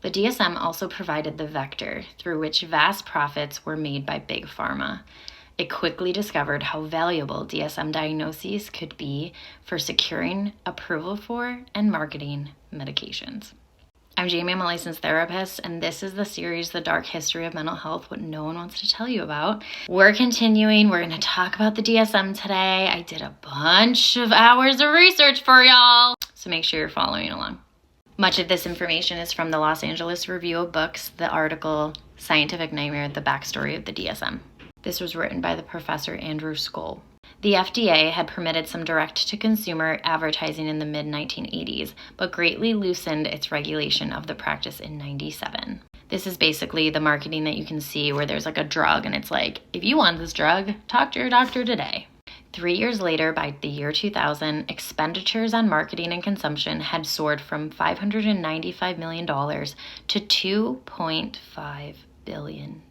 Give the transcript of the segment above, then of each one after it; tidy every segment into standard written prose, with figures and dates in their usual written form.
The DSM also provided the vector through which vast profits were made by Big Pharma. It quickly discovered how valuable DSM diagnoses could be for securing approval for and marketing medications. I'm Jaime, I'm a licensed therapist, and this is the series, The Dark History of Mental Health, what no one wants to tell you about. We're continuing. We're going to talk about the DSM today. I did a bunch of hours of research for y'all, so make sure you're following along. Much of this information is from the Los Angeles Review of Books, the article, Scientific Nightmare, the Backstory of the DSM. This was written by the Professor Andrew Skoll. The FDA had permitted some direct-to-consumer advertising in the mid-1980s, but greatly loosened its regulation of the practice in 1997. This is basically the marketing that you can see where there's like a drug and it's like, if you want this drug, talk to your doctor today. 3 years later, by the year 2000, expenditures on marketing and consumption had soared from $595 million to $2.5 billion.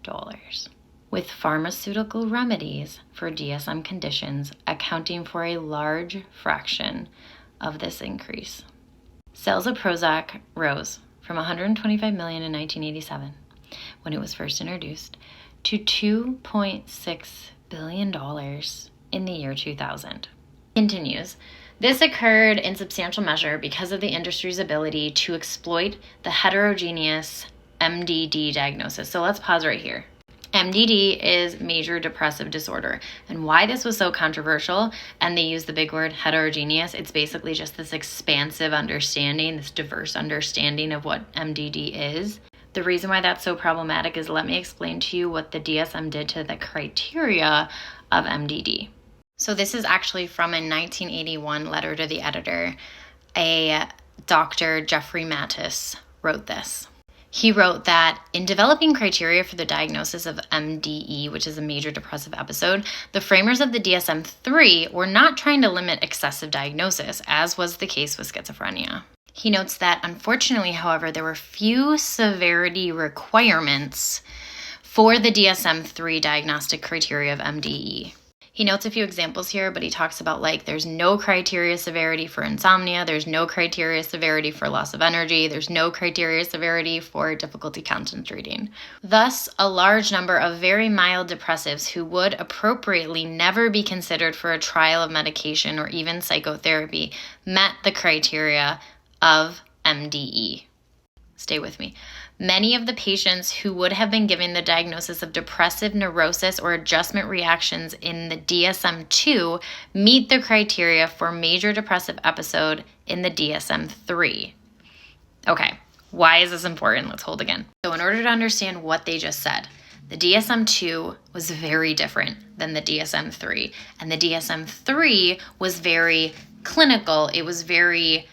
With pharmaceutical remedies for DSM conditions accounting for a large fraction of this increase. Sales of Prozac rose from $125 million in 1987, when it was first introduced, to $2.6 billion in the year 2000. Continues. This occurred in substantial measure because of the industry's ability to exploit the heterogeneous MDD diagnosis. So let's pause right here. MDD is major depressive disorder. And why this was so controversial, and they use the big word heterogeneous, it's basically just this expansive understanding, this diverse understanding of what MDD is. The reason why that's so problematic is, let me explain to you what the DSM did to the criteria of MDD. So this is actually from a 1981 letter to the editor. A Dr. Jeffrey Mattis wrote this. He wrote that in developing criteria for the diagnosis of MDE, which is a major depressive episode, the framers of the DSM-3 were not trying to limit excessive diagnosis, as was the case with schizophrenia. He notes that, unfortunately, however, there were few severity requirements for the DSM-3 diagnostic criteria of MDE. He notes a few examples here, but he talks about there's no criteria severity for insomnia, there's no criteria severity for loss of energy, there's no criteria severity for difficulty concentrating. Thus, a large number of very mild depressives who would appropriately never be considered for a trial of medication or even psychotherapy met the criteria of MDE. Stay with me. Many of the patients who would have been given the diagnosis of depressive neurosis or adjustment reactions in the DSM-2 meet the criteria for major depressive episode in the DSM-3. Okay, why is this important? Let's hold again. So in order to understand what they just said, the DSM-2 was very different than the DSM-3, and the DSM-3 was very clinical. It was very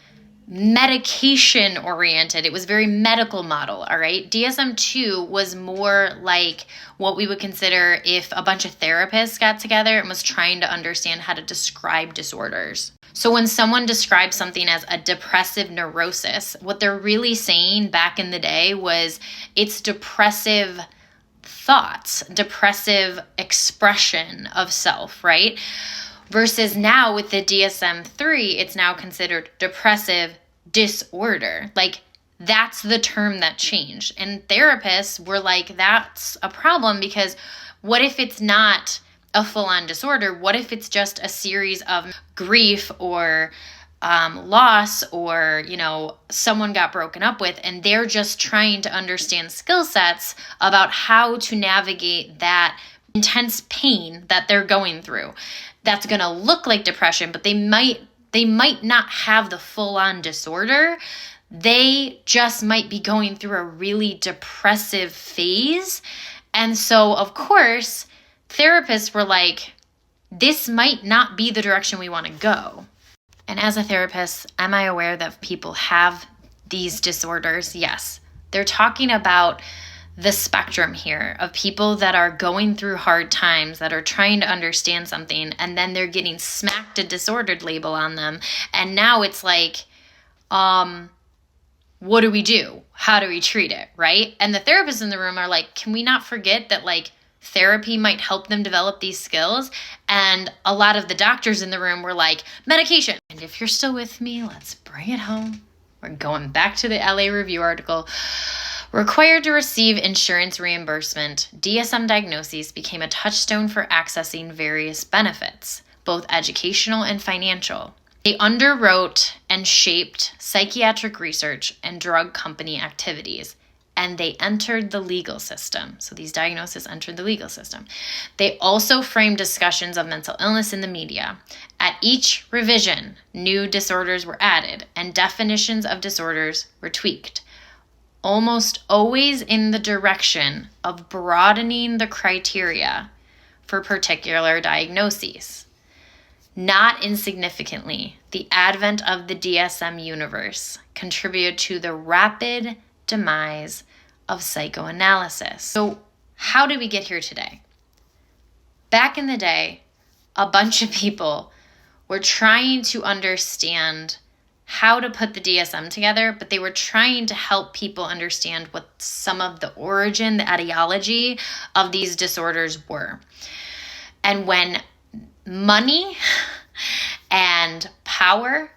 medication oriented. It was very medical model, all right? DSM-2 was more like what we would consider if a bunch of therapists got together and was trying to understand how to describe disorders. So when someone describes something as a depressive neurosis, what they're really saying back in the day was it's depressive thoughts, depressive expression of self, right? Versus now with the DSM-3, it's now considered depressive disorder. That's the term that changed. And therapists were like, that's a problem because what if it's not a full-on disorder? What if it's just a series of grief or loss or, someone got broken up with and they're just trying to understand skill sets about how to navigate that intense pain that they're going through. That's going to look like depression, but they might not have the full-on disorder. They just might be going through a really depressive phase. And so, of course, therapists were like, this might not be the direction we want to go. And as a therapist, am I aware that people have these disorders? Yes. They're talking about the spectrum here of people that are going through hard times, that are trying to understand something, and then they're getting smacked a disordered label on them. And now it's like, what do we do? How do we treat it, right? And the therapists in the room are like, can we not forget that therapy might help them develop these skills? And a lot of the doctors in the room were like, medication. And if you're still with me, let's bring it home. We're going back to the LA Review article. Required to receive insurance reimbursement, DSM diagnoses became a touchstone for accessing various benefits, both educational and financial. They underwrote and shaped psychiatric research and drug company activities, and they entered the legal system. So these diagnoses entered the legal system. They also framed discussions of mental illness in the media. At each revision, new disorders were added, and definitions of disorders were tweaked, almost always in the direction of broadening the criteria for particular diagnoses. Not insignificantly, the advent of the DSM universe contributed to the rapid demise of psychoanalysis. So, how did we get here today? Back in the day, a bunch of people were trying to understand how to put the DSM together, but they were trying to help people understand what some of the origin, the etiology of these disorders were. And when money and power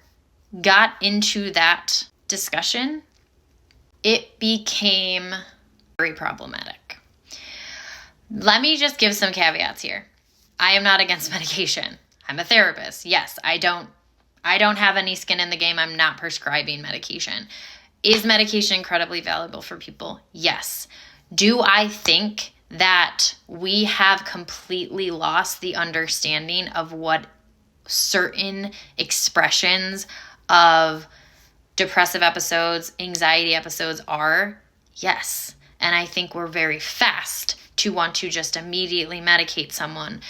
got into that discussion, it became very problematic. Let me just give some caveats here. I am not against medication. I'm a therapist. Yes, I don't have any skin in the game. I'm not prescribing medication. Is medication incredibly valuable for people? Yes. Do I think that we have completely lost the understanding of what certain expressions of depressive episodes, anxiety episodes are? Yes. And I think we're very fast to want to just immediately medicate someone.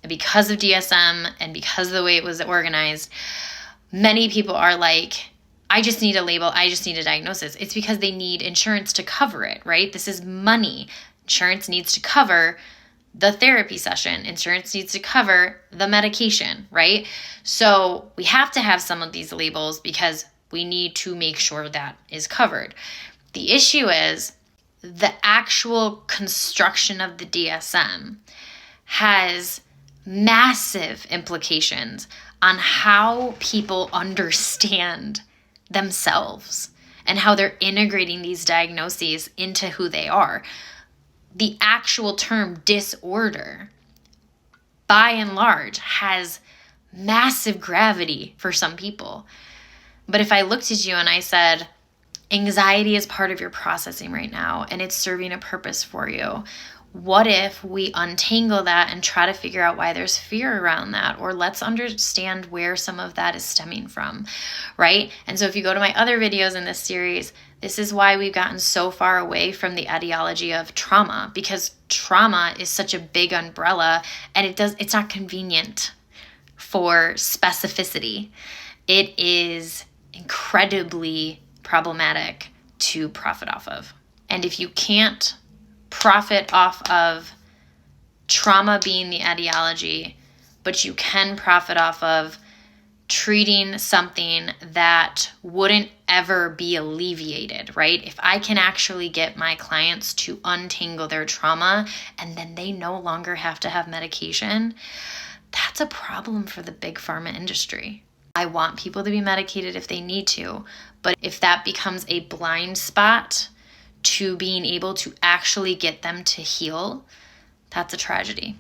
Because of DSM and because of the way it was organized, many people are like, I just need a label, I just need a diagnosis. It's because they need insurance to cover it, right? This is money. Insurance needs to cover the therapy session. Insurance needs to cover the medication, right? So we have to have some of these labels because we need to make sure that is covered. The issue is the actual construction of the DSM has massive implications on how people understand themselves and how they're integrating these diagnoses into who they are. The actual term disorder, by and large, has massive gravity for some people. But if I looked at you and I said, anxiety is part of your processing right now and it's serving a purpose for you, what if we untangle that and try to figure out why there's fear around that? Or let's understand where some of that is stemming from, right? And so if you go to my other videos in this series, this is why we've gotten so far away from the etiology of trauma, because trauma is such a big umbrella and it's not convenient for specificity. It is incredibly problematic to profit off of. And if you can't profit off of trauma being the etiology, but you can profit off of treating something that wouldn't ever be alleviated, right? If I can actually get my clients to untangle their trauma and then they no longer have to have medication, that's a problem for the big pharma industry. I want people to be medicated if they need to, but if that becomes a blind spot to being able to actually get them to heal, that's a tragedy.